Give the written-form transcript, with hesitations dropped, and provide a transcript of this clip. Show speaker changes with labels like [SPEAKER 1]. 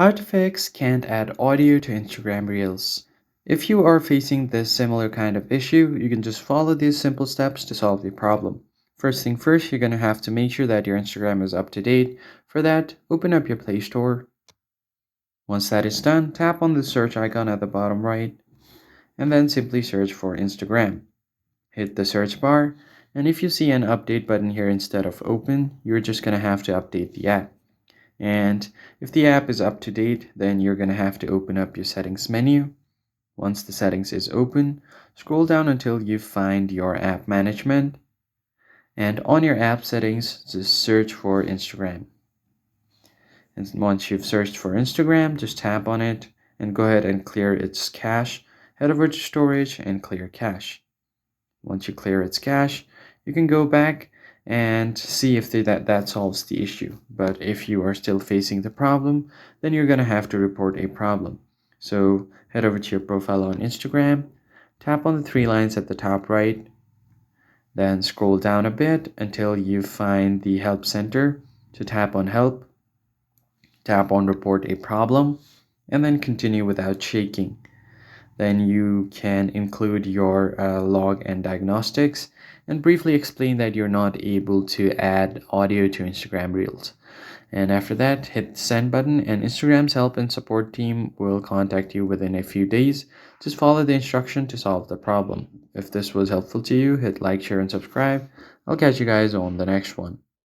[SPEAKER 1] How to fix can't add audio to Instagram Reels. If you are facing this similar kind of issue, you can just follow these simple steps to solve the problem. First thing first, you're going to have to make sure that your Instagram is up to date. For that, open up your Play Store. Once that is done, tap on the search icon at the bottom right, and then simply search for Instagram. Hit the search bar, and if you see an update button here instead of open, you're just going to have to update the app. And if the app is up to date, then you're going to have to open up your settings menu. Once the settings is open, scroll down until you find your app management. And on your app settings, just search for Instagram. And once you've searched for Instagram, just tap on it and go ahead and clear its cache. Head over to storage and clear cache. Once you clear its cache, you can go back and see if that solves the issue. But if you are still facing the problem, then you're going to have to report a problem. So head over to your profile on Instagram, tap on the three lines at the top right, then scroll down a bit until you find the help center. So tap on help, tap on report a problem, and then continue without shaking. Then you can include your log and diagnostics and briefly explain that you're not able to add audio to Instagram Reels. And after that, hit the send button, and Instagram's help and support team will contact you within a few days. Just follow the instruction to solve the problem. If this was helpful to you, hit like, share, and subscribe. I'll catch you guys on the next one.